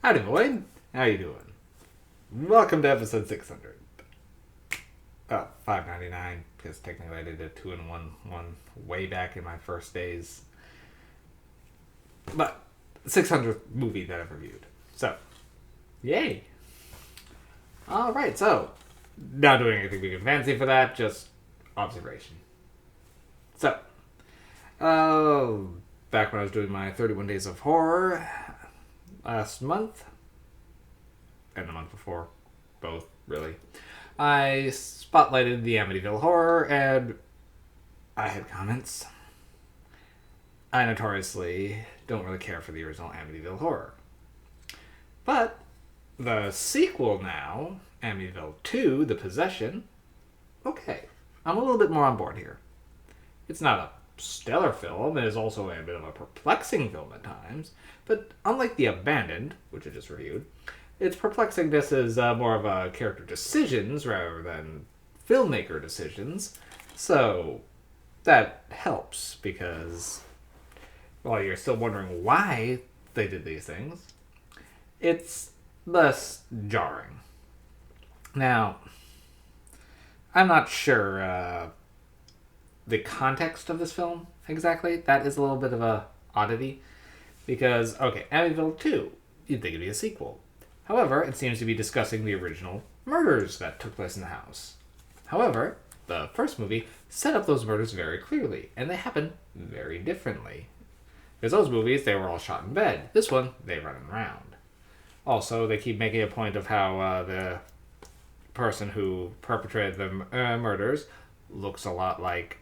Howdy, Boyd. How you doing? Welcome to episode 600. Oh, 599, because technically I did a 2-in-1 way back in my first days. But 600th movie that I've reviewed. So, yay. Alright, so, not doing anything big and fancy for that, just observation. So, back when I was doing my 31 Days of Horror last month, and the month before, both, really, I spotlighted the Amityville Horror, and I had comments. I notoriously don't really care for the original Amityville Horror. But the sequel now, Amityville 2, The Possession, okay, I'm a little bit more on board here. It's not a stellar film, it is also a bit of a perplexing film at times, but unlike The Abandoned, which I just reviewed, its perplexingness is more of a character decisions rather than filmmaker decisions, so that helps because while you're still wondering why they did these things, it's less jarring. Now, I'm not sure the context of this film exactly. That is a little bit of a oddity because, okay, Amityville 2, you'd think it'd be a sequel. However, it seems to be discussing the original murders that took place in the house. However, the first movie set up those murders very clearly, and they happen very differently. Because those movies, they were all shot in bed. This one, they run around. Also, they keep making a point of how the person who perpetrated the murders looks a lot like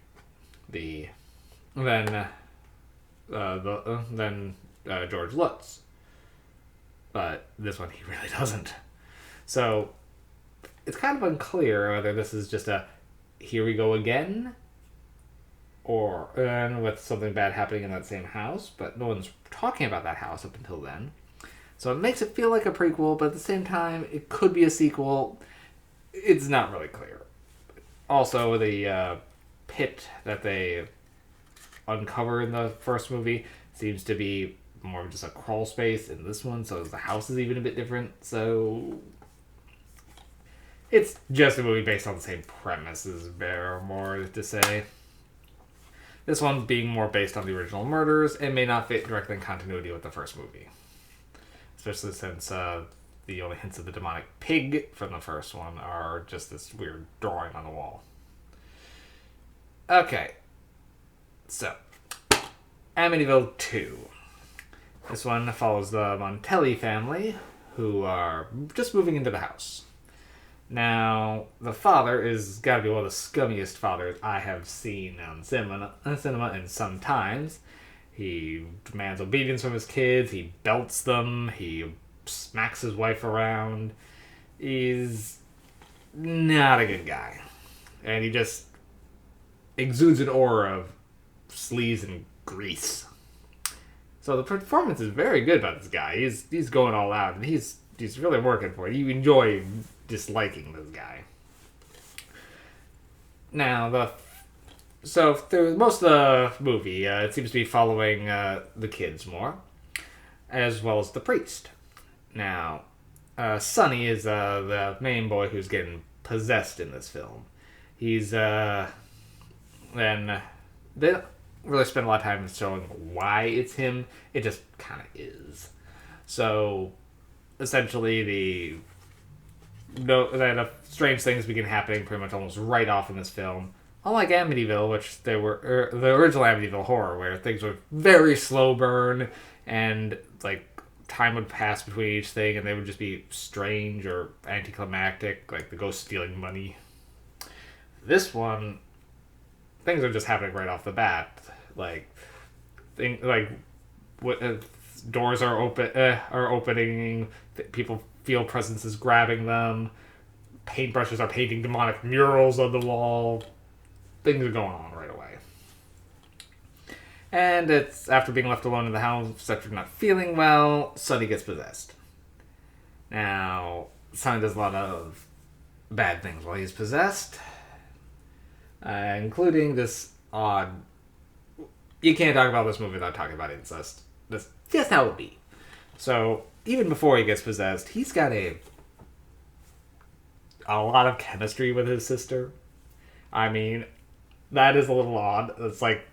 George Lutz. But this one, he really doesn't. So, it's kind of unclear whether this is just a here we go again, or with something bad happening in that same house, but no one's talking about that house up until then. So it makes it feel like a prequel, but at the same time, it could be a sequel. It's not really clear. Also, the pit that they uncover in the first movie seems to be more of just a crawl space in this one, so the house is even a bit different, so it's just a movie based on the same premise, is there more to say. This one being more based on the original murders, it may not fit directly in continuity with the first movie. Especially since the only hints of the demonic pig from the first one are just this weird drawing on the wall. Okay. So, Amityville 2. This one follows the Montelli family, who are just moving into the house. Now, the father is got to be one of the scummiest fathers I have seen on cinema in some times. He demands obedience from his kids, he belts them, he smacks his wife around. He's not a good guy. And he just exudes an aura of sleaze and grease. So the performance is very good by this guy. He's going all out, and he's really working for it. You enjoy disliking this guy. Now, so through most of the movie, it seems to be following the kids more, as well as the priest. Now, Sonny is the main boy who's getting possessed in this film. He's then they don't really spend a lot of time showing why it's him. It just kind of is. So, essentially, strange things begin happening pretty much almost right off in this film. Unlike Amityville, which they were the original Amityville Horror, where things were very slow burn and like time would pass between each thing, and they would just be strange or anticlimactic, like the ghost stealing money. This one, things are just happening right off the bat. Doors are opening. People feel presences grabbing them. Paintbrushes are painting demonic murals on the wall. Things are going on right away. And it's after being left alone in the house, after not feeling well, Sonny gets possessed. Now, Sonny does a lot of bad things while he's possessed, including this odd... You can't talk about this movie without talking about incest. That's just how it be. So, even before he gets possessed, he's got a lot of chemistry with his sister. I mean, that is a little odd. It's like,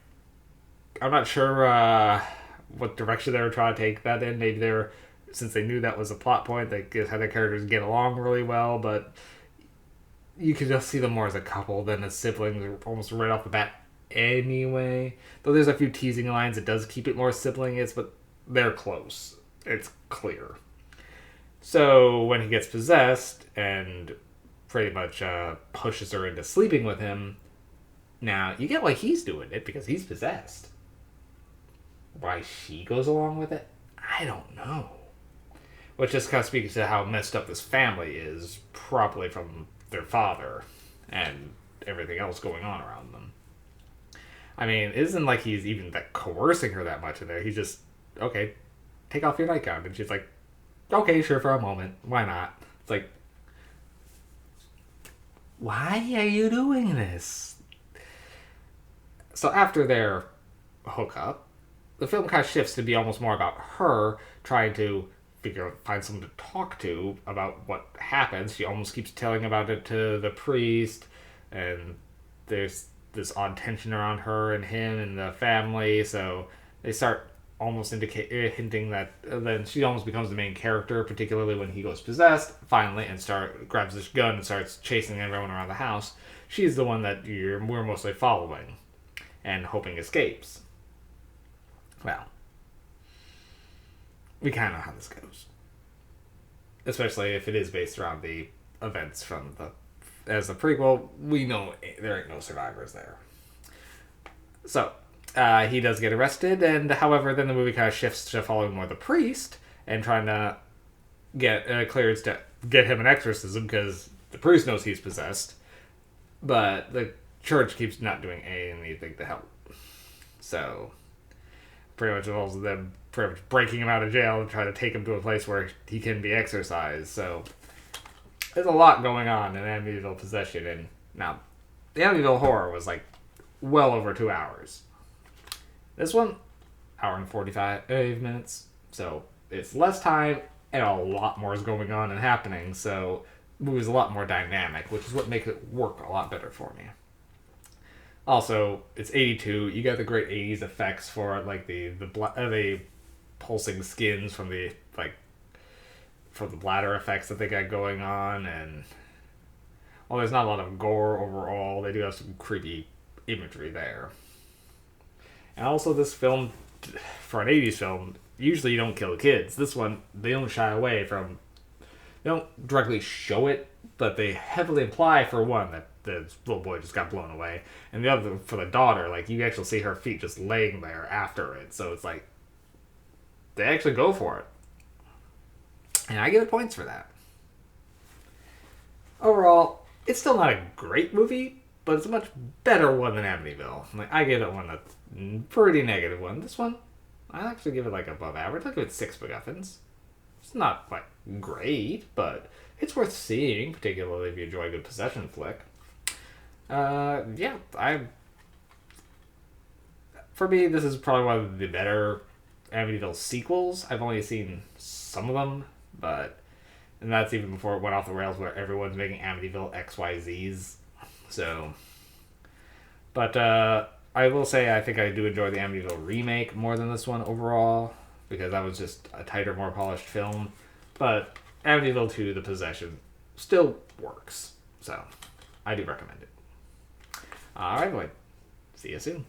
I'm not sure what direction they were trying to take that in. Maybe they were, since they knew that was a plot point, they just had the characters get along really well, but you could just see them more as a couple than as siblings almost right off the bat anyway. Though there's a few teasing lines, it does keep it more sibling-ish, but they're close. It's clear. So when he gets possessed and pretty much pushes her into sleeping with him, now you get why he's doing it, because he's possessed. Why she goes along with it, I don't know. Which just kind of speaks to how messed up this family is, probably from their father and everything else going on around them. I mean, it isn't like he's even that coercing her that much in there. He's just, okay, take off your nightgown. And she's like, okay, sure, for a moment. Why not? It's like, why are you doing this? So after their hookup, the film kind of shifts to be almost more about her trying to find someone to talk to about what happens. She almost keeps telling about it to the priest, and there's this odd tension around her and him and the family, so they start almost hinting that then she almost becomes the main character, particularly when he goes possessed, finally, and grabs this gun and starts chasing everyone around the house. She's the one that we're mostly following and hoping escapes. Well, we kind of know how this goes. Especially if it is based around the events from as the prequel, we know there ain't no survivors there. So, he does get arrested, and however, then the movie kind of shifts to following more the priest and trying to get clearance to get him an exorcism, because the priest knows he's possessed, but the church keeps not doing anything to help. So, pretty much involves them pretty much breaking him out of jail and trying to take him to a place where he can be exorcised. So there's a lot going on in Amityville Possession, and now the Amityville Horror was like well over 2 hours. This one, hour and 45 minutes. So it's less time and a lot more is going on and happening. So the movie's a lot more dynamic, which is what makes it work a lot better for me. Also, it's 82. You got the great 80s effects for it, like the pulsing skins from the bladder effects that they got going on, and while there's not a lot of gore overall, they do have some creepy imagery there. And also, this film, for an 80s film, usually you don't kill kids. This one, they don't shy away from. They don't directly show it, but they heavily imply, for one, that the little boy just got blown away, and the other, for the daughter, like, you actually see her feet just laying there after it, so it's like, they actually go for it. And I give it points for that. Overall, it's still not a great movie, but it's a much better one than Amityville. Like, I give it one a pretty negative one. This one, I actually give it like above average. I give it 6 MacGuffins. It's not like great, but it's worth seeing, particularly if you enjoy a good possession flick. For me, this is probably one of the better Amityville sequels. I've only seen some of them, and that's even before it went off the rails where everyone's making Amityville XYZs. So, but I will say I think I do enjoy the Amityville remake more than this one overall, because that was just a tighter, more polished film. But Amityville 2, The Possession, still works. So, I do recommend it. Alright, see you soon.